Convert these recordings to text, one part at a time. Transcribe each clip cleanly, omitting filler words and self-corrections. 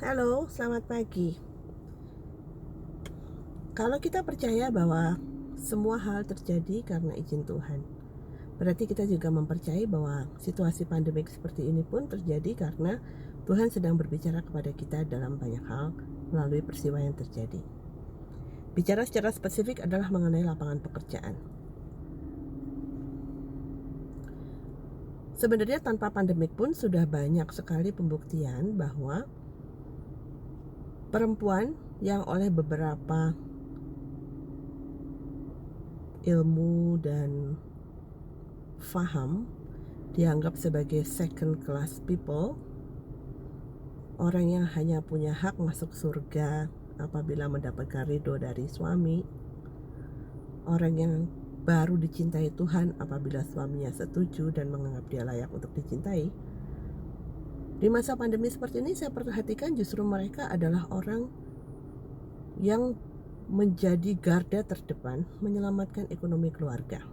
Halo, selamat pagi. Kalau kita percaya bahwa semua hal terjadi karena izin Tuhan, berarti kita juga mempercayai bahwa situasi pandemik seperti ini pun terjadi karena Tuhan sedang berbicara kepada kita dalam banyak hal melalui peristiwa yang terjadi. Bicara secara spesifik adalah mengenai lapangan pekerjaan. Sebenarnya tanpa pandemik pun sudah banyak sekali pembuktian bahwa perempuan yang oleh beberapa ilmu dan faham dianggap sebagai second class people, orang yang hanya punya hak masuk surga apabila mendapatkan ridho dari suami, orang yang baru dicintai Tuhan apabila suaminya setuju dan menganggap dia layak untuk dicintai. Di masa pandemi seperti ini saya perhatikan justru mereka adalah orang yang menjadi garda terdepan menyelamatkan ekonomi keluarga.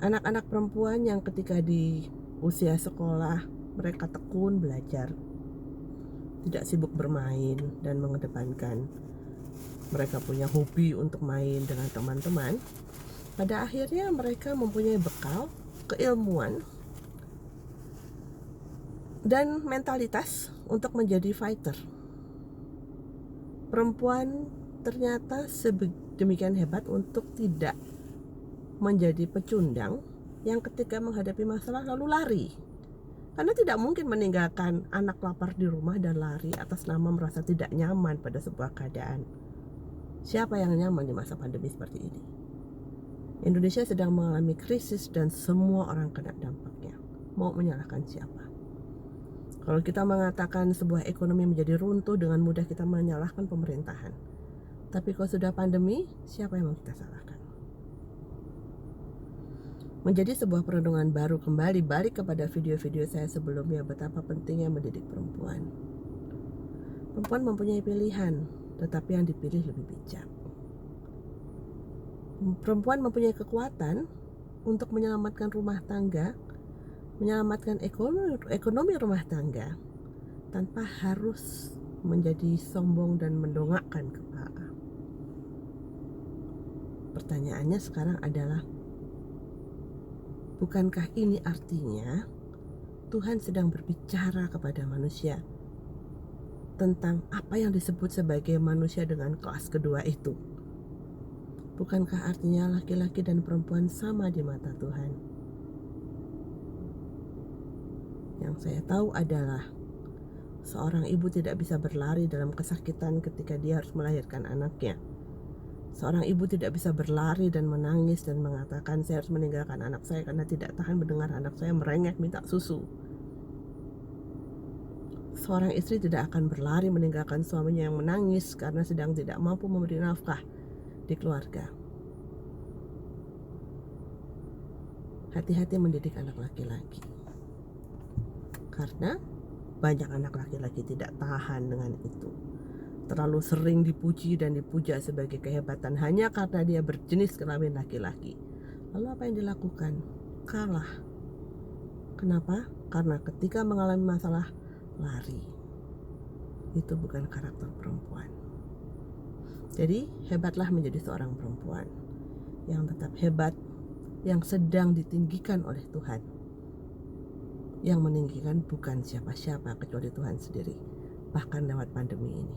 Anak-anak perempuan yang ketika di usia sekolah mereka tekun belajar, tidak sibuk bermain dan mengedepankan mereka punya hobi untuk main dengan teman-teman. Pada akhirnya mereka mempunyai bekal, keilmuan, dan mentalitas untuk menjadi fighter. Perempuan ternyata sedemikian hebat untuk tidak menjadi pecundang yang ketika menghadapi masalah lalu lari. Karena tidak mungkin meninggalkan anak lapar di rumah dan lari atas nama merasa tidak nyaman pada sebuah keadaan. Siapa yang nyaman di masa pandemi seperti ini? Indonesia sedang mengalami krisis dan semua orang kena dampaknya. Mau menyalahkan siapa? Kalau kita mengatakan sebuah ekonomi menjadi runtuh, dengan mudah kita menyalahkan pemerintahan. Tapi kalau sudah pandemi, siapa yang mau kita salahkan? Menjadi sebuah perenungan baru kembali balik kepada video-video saya sebelumnya betapa pentingnya mendidik perempuan. Perempuan mempunyai pilihan, tetapi yang dipilih lebih bijak. Perempuan mempunyai kekuatan untuk menyelamatkan rumah tangga, menyelamatkan ekonomi rumah tangga tanpa harus menjadi sombong dan mendongakkan kepala. Pertanyaannya sekarang adalah, bukankah ini artinya Tuhan sedang berbicara kepada manusia tentang apa yang disebut sebagai manusia dengan kelas kedua itu? Bukankah artinya laki-laki dan perempuan sama di mata Tuhan? Yang saya tahu adalah seorang ibu tidak bisa berlari dalam kesakitan ketika dia harus melahirkan anaknya. Seorang ibu tidak bisa berlari dan menangis dan mengatakan saya harus meninggalkan anak saya karena tidak tahan mendengar anak saya merengek minta susu. Seorang istri tidak akan berlari meninggalkan suaminya yang menangis karena sedang tidak mampu memberi nafkah di keluarga. Hati-hati mendidik anak laki-laki, karena banyak anak laki-laki tidak tahan dengan itu. Terlalu sering dipuji dan dipuja sebagai kehebatan hanya karena dia berjenis kelamin laki-laki. Lalu apa yang dilakukan? Kalah. Kenapa? Karena ketika mengalami masalah, lari. Itu bukan karakter perempuan. Jadi hebatlah menjadi seorang perempuan yang tetap hebat, yang sedang ditinggikan oleh Tuhan. Yang meninggikan bukan siapa-siapa kecuali Tuhan sendiri, bahkan lewat pandemi ini.